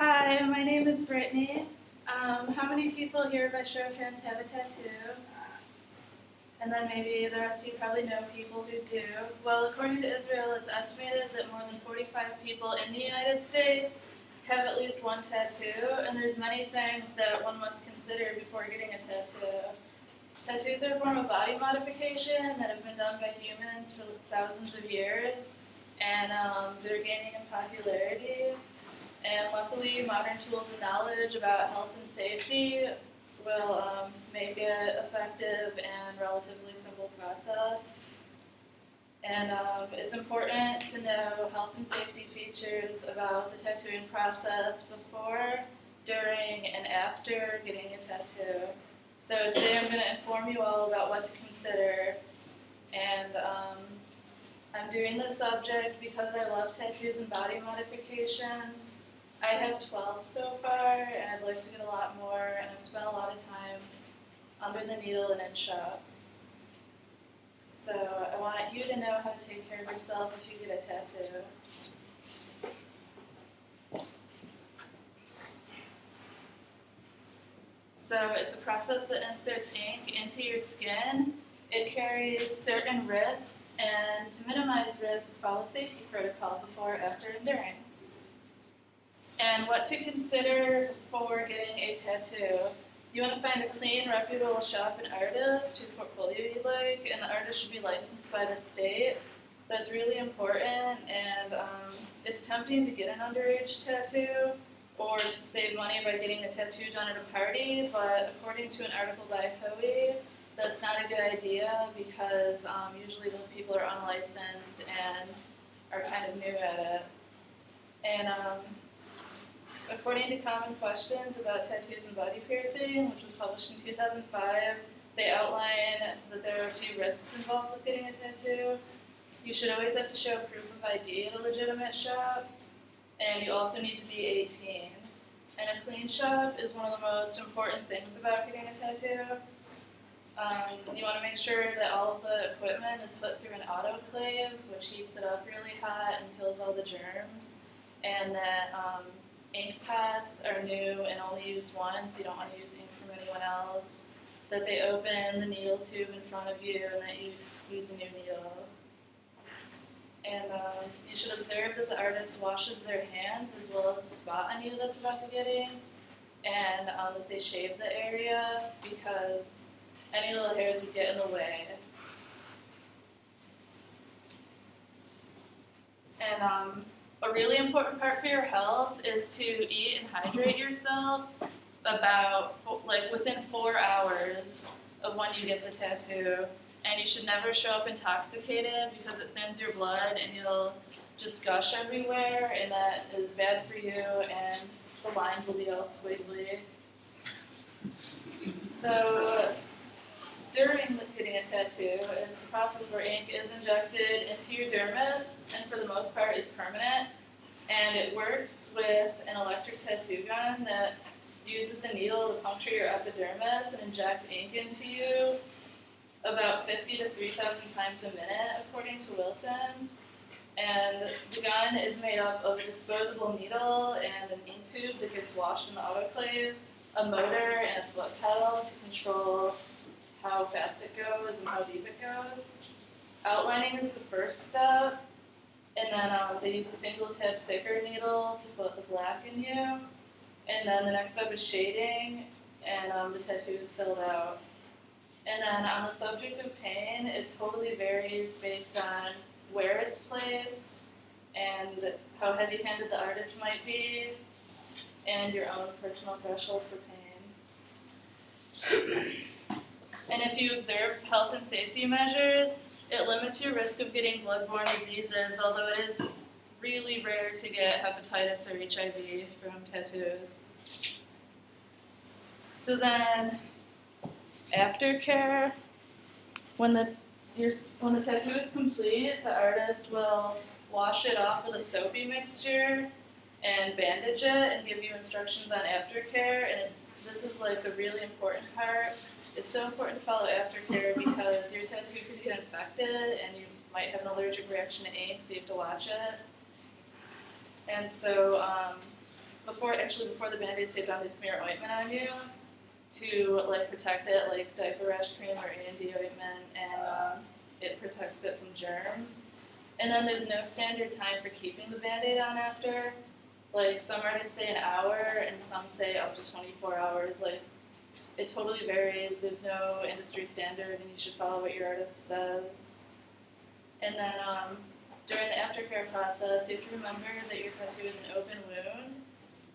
Hi, my name is Brittany. How many people here by show of hands have a tattoo? And then maybe the rest of you probably know people who do. Well, according to Israel, it's estimated that more than 45 people in the United States have at least one tattoo, and there's many things that one must consider before getting a tattoo. Tattoos are a form of body modification that have been done by humans for thousands of years, and they're gaining in popularity. And luckily, modern tools and knowledge about health and safety will make it effective and relatively simple process. And it's important to know health and safety features about the tattooing process before, during, and after getting a tattoo. So today I'm going to inform you all about what to consider. And I'm doing this subject because I love tattoos and body modifications. I have 12 so far, and I'd like to get a lot more, and I've spent a lot of time under the needle and in shops. So I want you to know how to take care of yourself if you get a tattoo. So it's a process that inserts ink into your skin. It carries certain risks, and to minimize risk, follow safety protocol before, after, and during. And what to consider before getting a tattoo. You want to find a clean, reputable shop and artist whose portfolio you like, and the artist should be licensed by the state. That's really important, and it's tempting to get an underage tattoo or to save money by getting a tattoo done at a party, but according to an article by Hoey, that's not a good idea because usually those people are unlicensed and are kind of new at it. And according to Common Questions about Tattoos and Body Piercing, which was published in 2005, they outline that there are a few risks involved with getting a tattoo. You should always have to show proof of ID at a legitimate shop, and you also need to be 18. And a clean shop is one of the most important things about getting a tattoo. You want to make sure that all of the equipment is put through an autoclave, which heats it up really hot and kills all the germs, and that ink pads are new and only used once. You don't want to use ink from anyone else. That they open the needle tube in front of you and that you use a new needle. And you should observe that the artist washes their hands as well as the spot on you that's about to get inked, and that they shave the area because any little hairs would get in the way. And a really important part for your health is to eat and hydrate yourself about within 4 hours of when you get the tattoo. And you should never show up intoxicated because it thins your blood and you'll just gush everywhere, and that is bad for you, and the lines will be all squiggly. So during getting a tattoo is a process where ink is injected into your dermis, and for the most part is permanent. And it works with an electric tattoo gun that uses a needle to puncture your epidermis and inject ink into you about 50 to 3,000 times a minute, according to Wilson. And the gun is made up of a disposable needle and an ink tube that gets washed in the autoclave, a motor, and a foot pedal to control how fast it goes and how deep it goes. Outlining is the first step, and then they use a single-tip thicker needle to put the black in you. And then the next step is shading, and the tattoo is filled out. And then on the subject of pain, it totally varies based on where it's placed and how heavy-handed the artist might be and your own personal threshold for pain. And if you observe health and safety measures, it limits your risk of getting bloodborne diseases, although it is really rare to get hepatitis or HIV from tattoos. So then, aftercare, when the tattoo is complete, the artist will wash it off with a soapy mixture and bandage it and give you instructions on aftercare. And this is like the really important part. It's so important to follow aftercare because your tattoo could get infected and you might have an allergic reaction to ink, so you have to watch it. And so before the Band-Aid's taped on, they smear ointment on you to like protect it, like diaper rash cream or A&D ointment, and it protects it from germs. And then there's no standard time for keeping the Band-Aid on after. Like some artists say an hour, and some say up to 24 hours. Like it totally varies. There's no industry standard, and you should follow what your artist says. And then during the aftercare process, you have to remember that your tattoo is an open wound,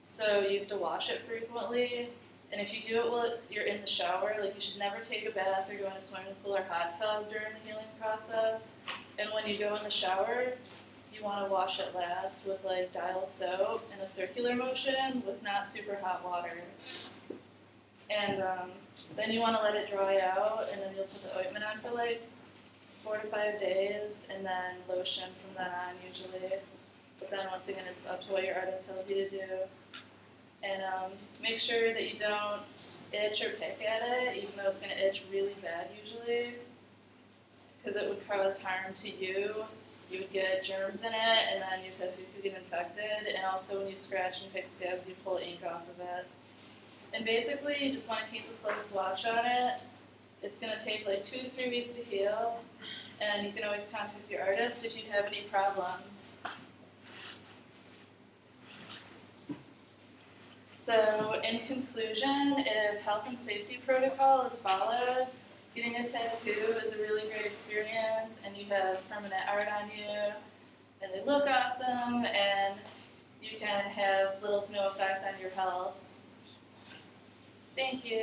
so you have to wash it frequently. And if you do it while you're in the shower, like you should never take a bath or go in a swimming pool or hot tub during the healing process. And when you go in the shower, you want to wash it last with like dial soap in a circular motion with not super hot water. And then you want to let it dry out, and then you'll put the ointment on for like 4 to 5 days, and then lotion from then on usually. But then once again, it's up to what your artist tells you to do. And make sure that you don't itch or pick at it, even though it's going to itch really bad usually, because it would cause harm to you. You would get germs in it, and then your tattoo could get infected. And also when you scratch and pick scabs, you pull ink off of it. And basically, you just want to keep a close watch on it. It's going to take like 2 to 3 weeks to heal, and you can always contact your artist if you have any problems. So in conclusion, if health and safety protocol is followed, getting a tattoo is a really great experience, and you have permanent art on you, and they look awesome, and you can have little to no effect on your health. Thank you.